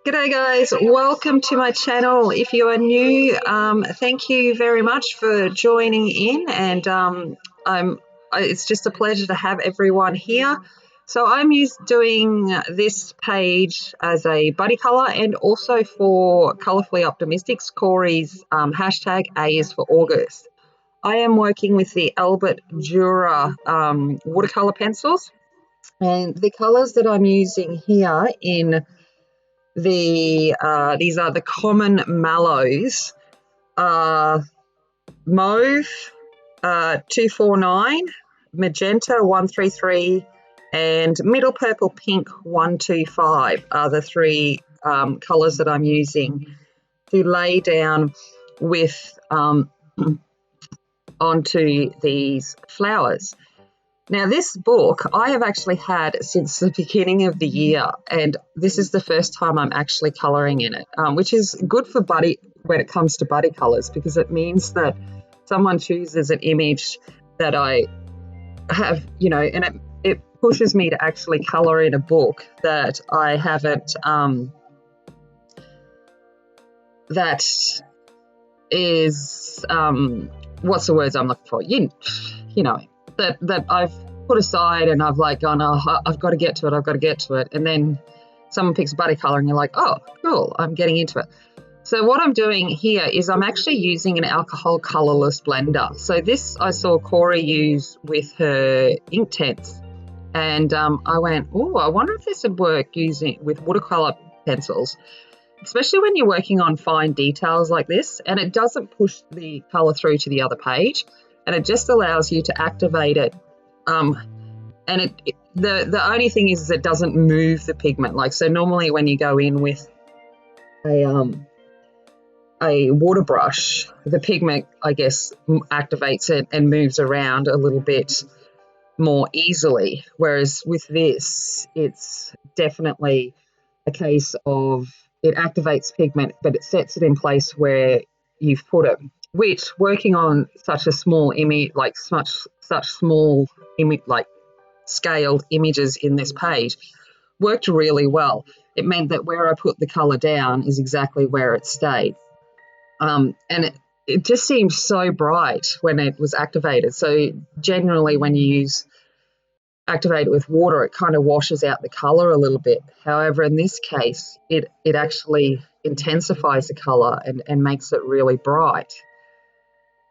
G'day guys, welcome to my channel. If you are new, thank you very much for joining in, and it's just a pleasure to have everyone here. So I'm doing this page as a buddy colour and also for Colourfully Optimistics. Kori's hashtag A is for August. I am working with the Albert Durer watercolour pencils, and the colours that I'm using here in these are the common mallows. Mauve 249, magenta 133, and middle purple pink 125 are the three colours that I'm using to lay down with onto these flowers. Now, this book I have actually had since the beginning of the year, and this is the first time I'm actually colouring in it, which is good for buddy when it comes to buddy colours, because it means that someone chooses an image that I have, and it pushes me to actually colour in a book that I haven't, that is, what's the words I'm looking for? You know, that I've put aside and I've like gone, oh, I've got to get to it. And then someone picks a buddy colour and you're like, oh, cool, I'm getting into it. So what I'm doing here is I'm actually using an alcohol colourless blender. So this I saw Kori use with her Inktense. And I went, oh, I wonder if this would work using with watercolour pencils, especially when you're working on fine details like this, and it doesn't push the colour through to the other page, and it just allows you to activate it. And the only thing is it doesn't move the pigment. Like, so normally when you go in with a water brush, the pigment, I guess, activates it and moves around a little bit more easily. Whereas with this, it's definitely a case of it activates pigment, but it sets it in place where you've put it, which working on such a small image, like such small image, like scaled images in this page, worked really well. It meant that where I put the colour down is exactly where it stayed. And it just seemed so bright when it was activated. So generally when you activate it with water, it kind of washes out the colour a little bit. However, in this case, it actually intensifies the colour and makes it really bright.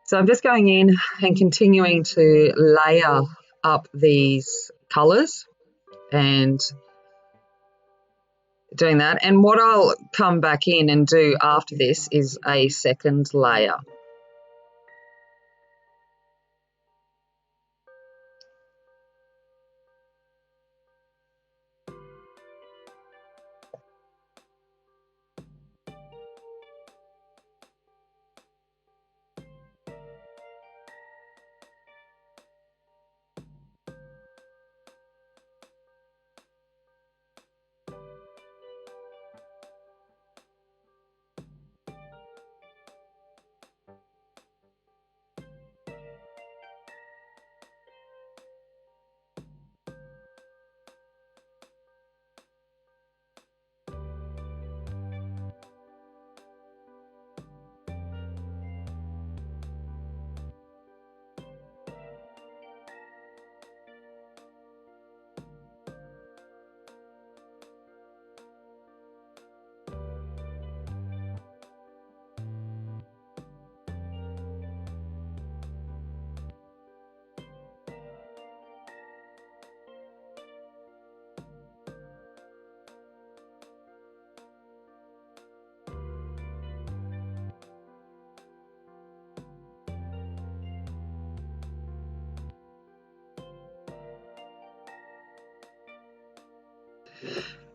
So I'm just going in and continuing to layer up these colours and doing that. And what I'll come back in and do after this is a second layer.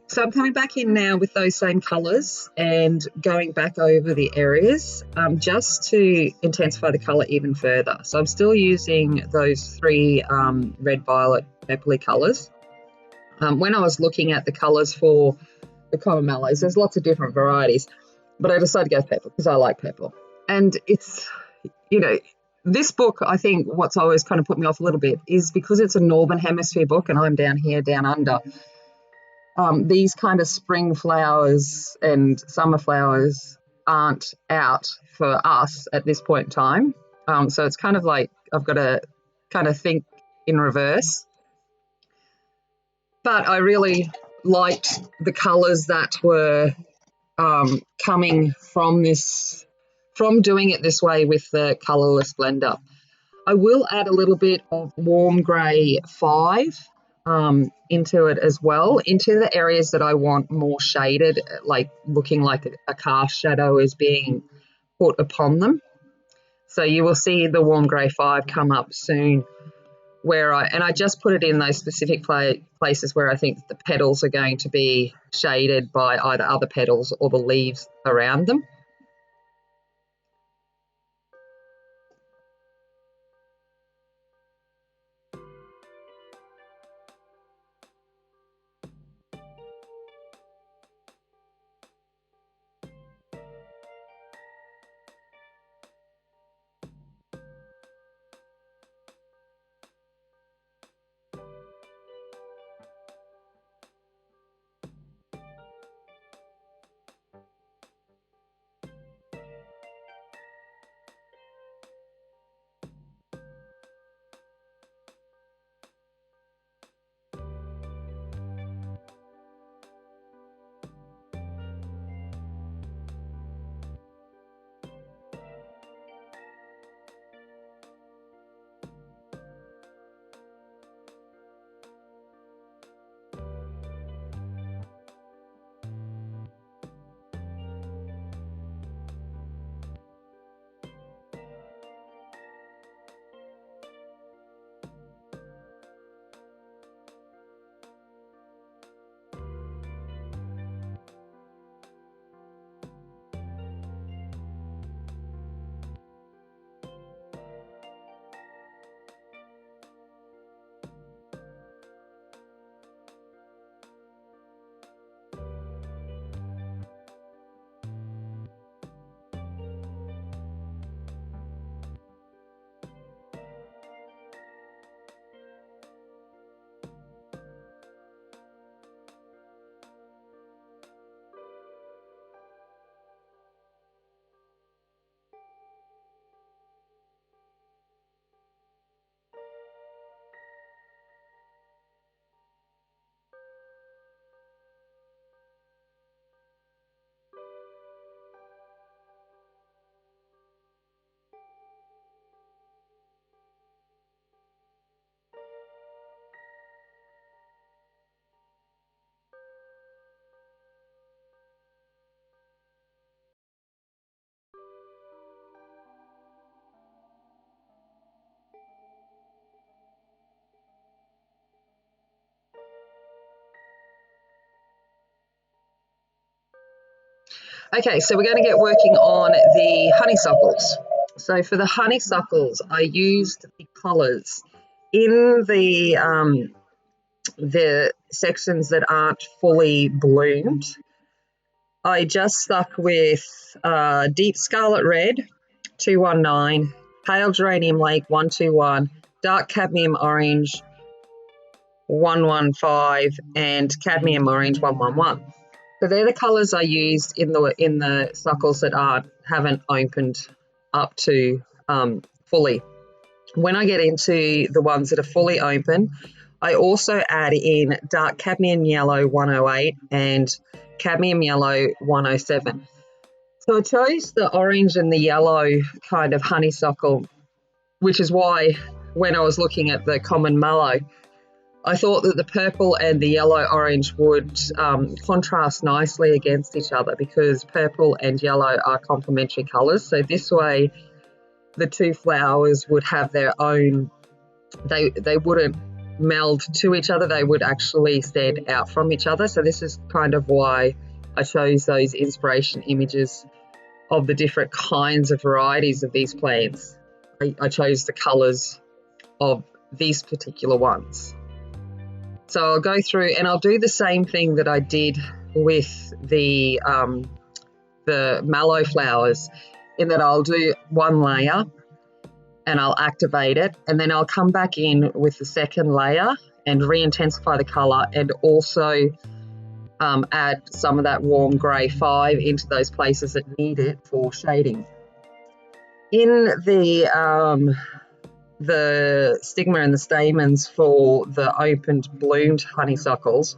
So I'm coming back in now with those same colours and going back over the areas just to intensify the colour even further. So I'm still using those three red, violet, purpley colours. When I was looking at the colours for the common mallows, there's lots of different varieties, but I decided to go purple because I like purple. And it's, this book, I think what's always kind of put me off a little bit is because it's a Northern Hemisphere book and I'm down here, down under. these kind of spring flowers and summer flowers aren't out for us at this point in time. So it's kind of like I've got to kind of think in reverse. But I really liked the colours that were coming from doing it this way with the colourless blender. I will add a little bit of warm grey 5 into it as well, into the areas that I want more shaded, like looking like a cast shadow is being put upon them. So you will see the warm grey 5 come up soon, and I just put it in those specific places where I think the petals are going to be shaded by either other petals or the leaves around them. Okay, so we're going to get working on the honeysuckles. So for the honeysuckles, I used the colours in the sections that aren't fully bloomed. I just stuck with deep scarlet red 219, pale geranium lake 121, dark cadmium orange 115, and cadmium orange 111. So they're the colours I used in the suckles that haven't opened up to fully. When I get into the ones that are fully open, I also add in dark cadmium yellow 108 and cadmium yellow 107. So I chose the orange and the yellow kind of honeysuckle, which is why when I was looking at the common mallow, I thought that the purple and the yellow-orange would contrast nicely against each other because purple and yellow are complementary colours. So this way, the two flowers would have their own, they wouldn't meld to each other, they would actually stand out from each other. So this is kind of why I chose those inspiration images of the different kinds of varieties of these plants. I chose the colours of these particular ones. So I'll go through and I'll do the same thing that I did with the mallow flowers, in that I'll do one layer and I'll activate it, and then I'll come back in with the second layer and re-intensify the colour, and also add some of that warm grey 5 into those places that need it for shading. In the stigma and the stamens for the opened bloomed honeysuckles,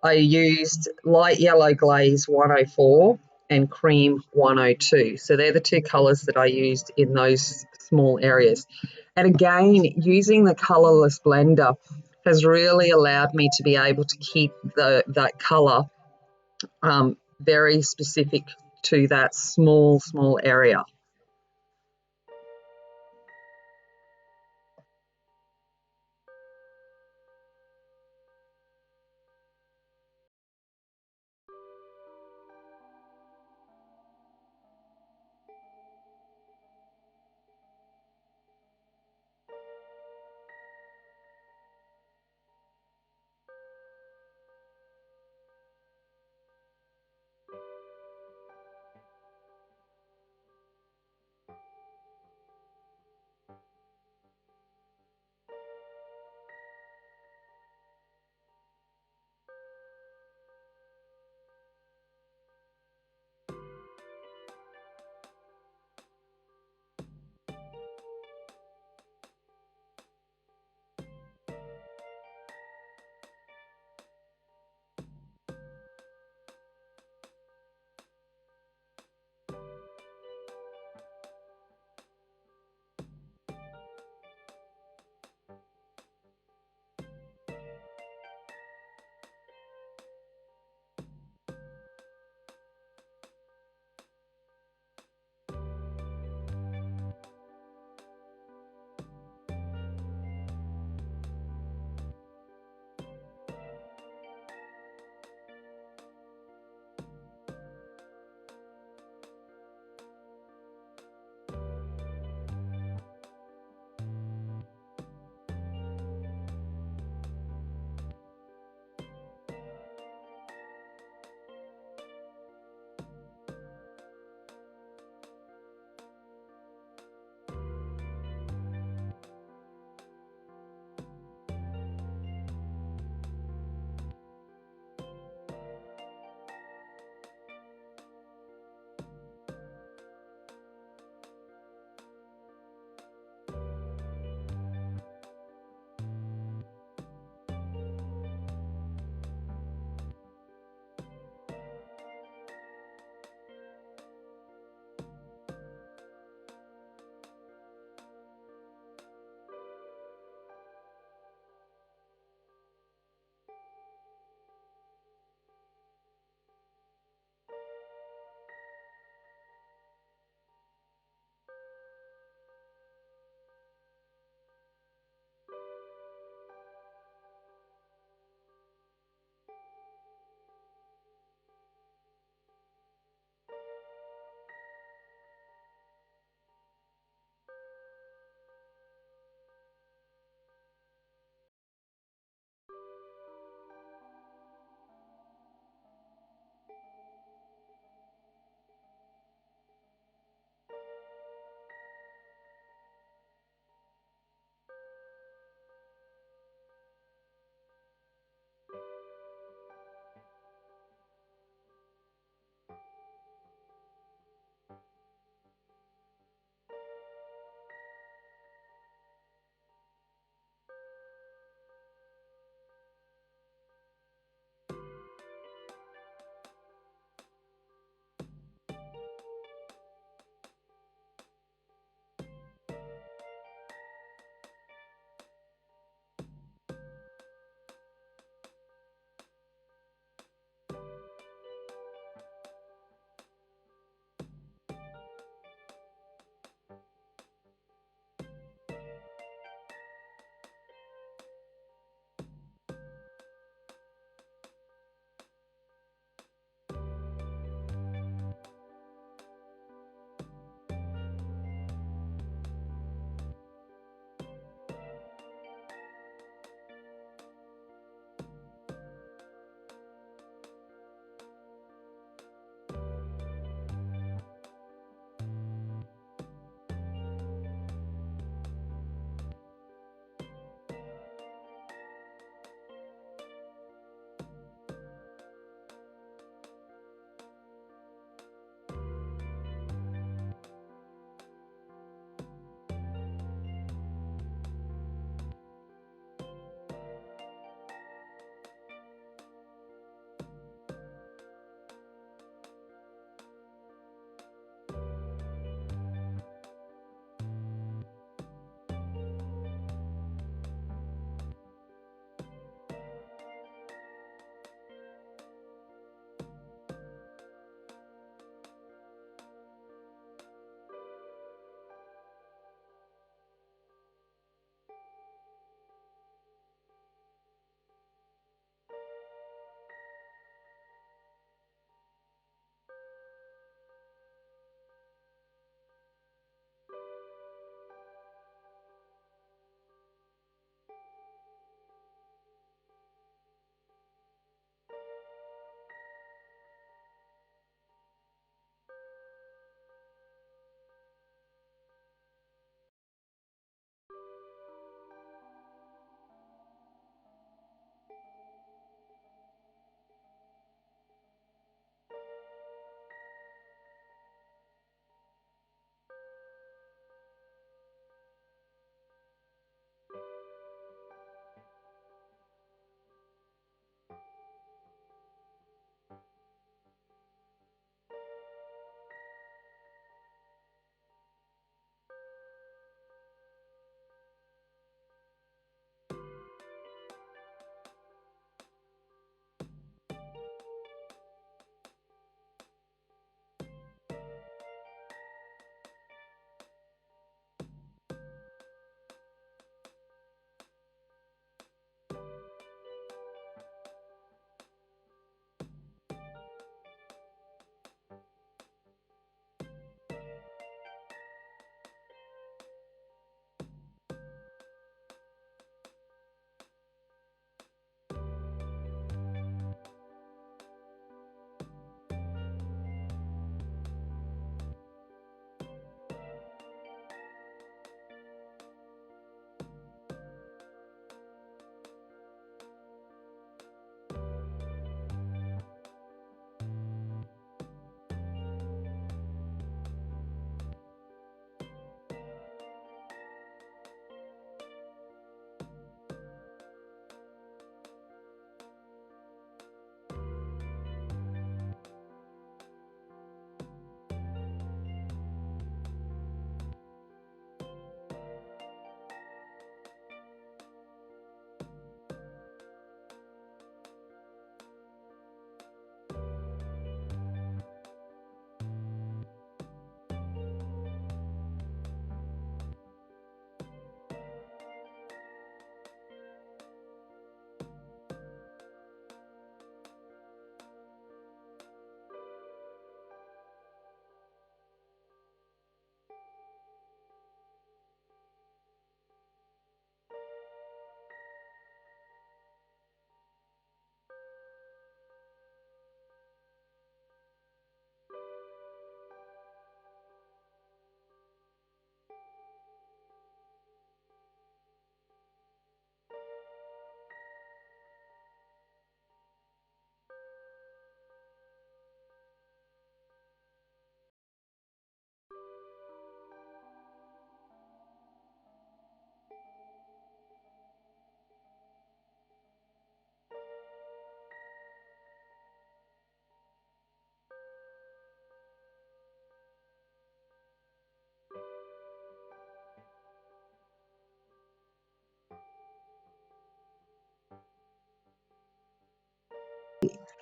I used light yellow glaze 104 and cream 102. So they're the two colours that I used in those small areas. And again, using the colourless blender has really allowed me to be able to keep that colour very specific to that small area.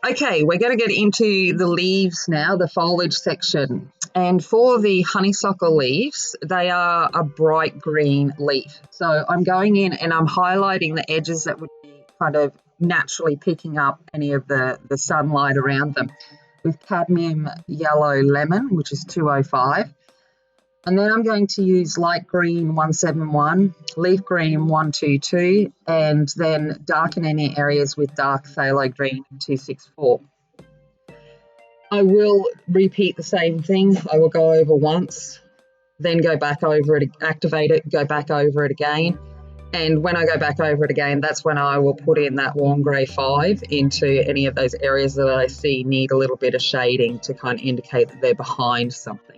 Okay, we're going to get into the leaves now, the foliage section. And for the honeysuckle leaves, they are a bright green leaf. So I'm going in and I'm highlighting the edges that would be kind of naturally picking up any of the sunlight around them with cadmium yellow lemon, which is 205. And then I'm going to use light green 171, leaf green 122, and then darken any areas with dark phthalo green 264. I will repeat the same thing. I will go over once, then go back over it, activate it, go back over it again. And when I go back over it again, that's when I will put in that warm grey 5 into any of those areas that I see need a little bit of shading to kind of indicate that they're behind something.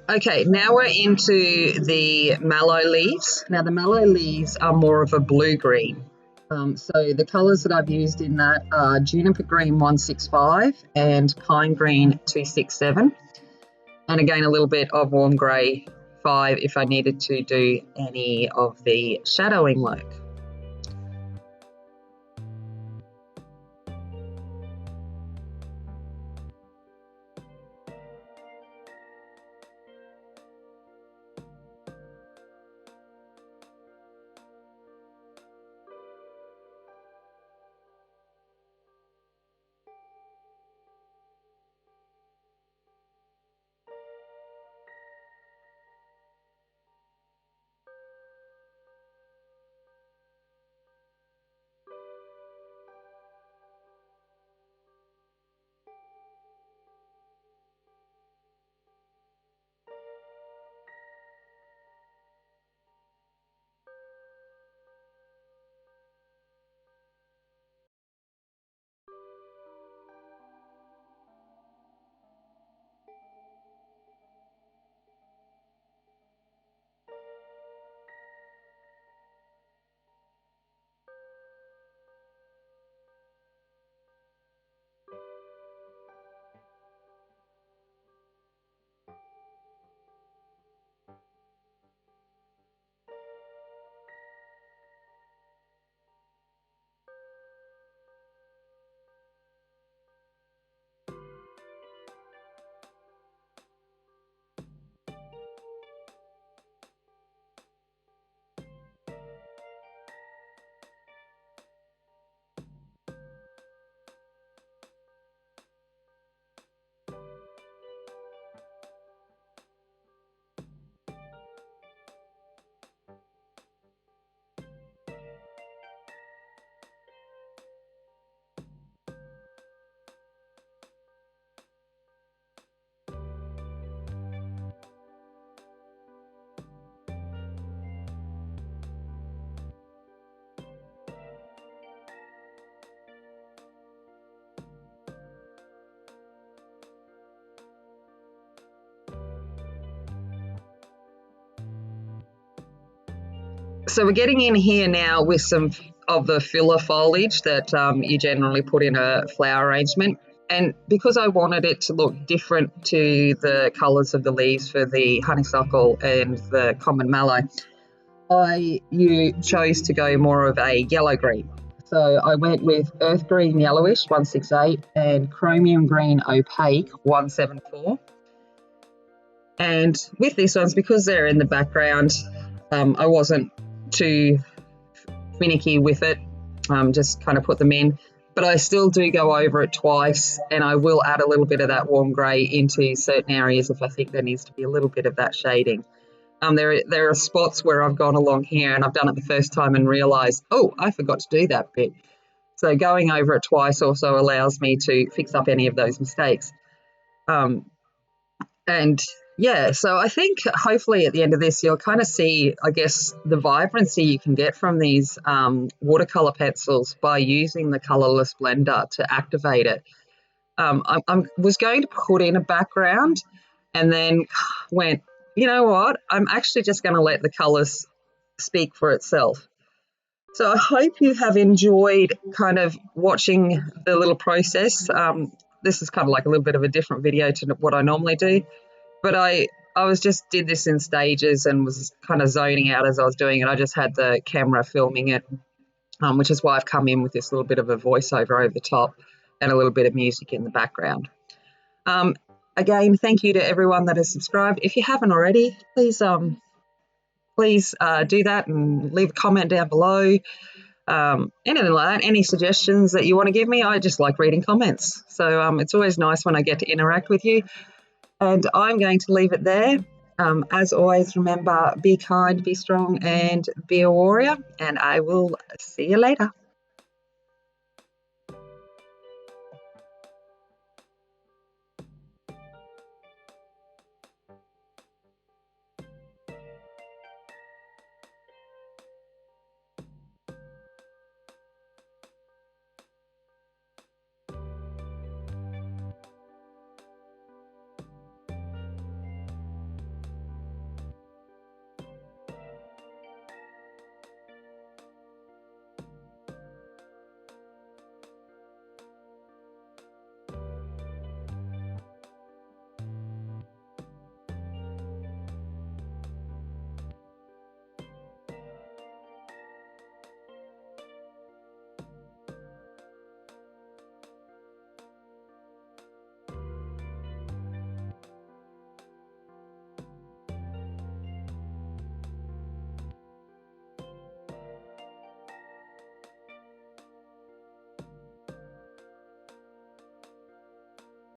Okay, now we're into the mallow leaves. Now the mallow leaves are more of a blue-green. So the colours that I've used in that are juniper green 165 and pine green 267. And again, a little bit of warm grey 5 if I needed to do any of the shadowing work. So we're getting in here now with some of the filler foliage that you generally put in a flower arrangement. And because I wanted it to look different to the colours of the leaves for the honeysuckle and the common mallow, you chose to go more of a yellow green. So I went with earth green yellowish 168 and chromium green opaque 174. And with these ones, because they're in the background, I wasn't too finicky with it, just kind of put them in. But I still do go over it twice, and I will add a little bit of that warm grey into certain areas if I think there needs to be a little bit of that shading. There are spots where I've gone along here and I've done it the first time and realised, oh, I forgot to do that bit. So going over it twice also allows me to fix up any of those mistakes. And yeah, so I think hopefully at the end of this, you'll kind of see, I guess, the vibrancy you can get from these watercolor pencils by using the colorless blender to activate it. I was going to put in a background and then went, you know what, I'm actually just going to let the colors speak for itself. So I hope you have enjoyed kind of watching the little process. This is kind of like a little bit of a different video to what I normally do. But I did this in stages and was kind of zoning out as I was doing it. I just had the camera filming it, which is why I've come in with this little bit of a voiceover over the top and a little bit of music in the background. Again, thank you to everyone that has subscribed. If you haven't already, please do that and leave a comment down below. Anything like that, any suggestions that you want to give me. I just like reading comments. So it's always nice when I get to interact with you. And I'm going to leave it there. As always, remember, be kind, be strong, and be a warrior. And I will see you later.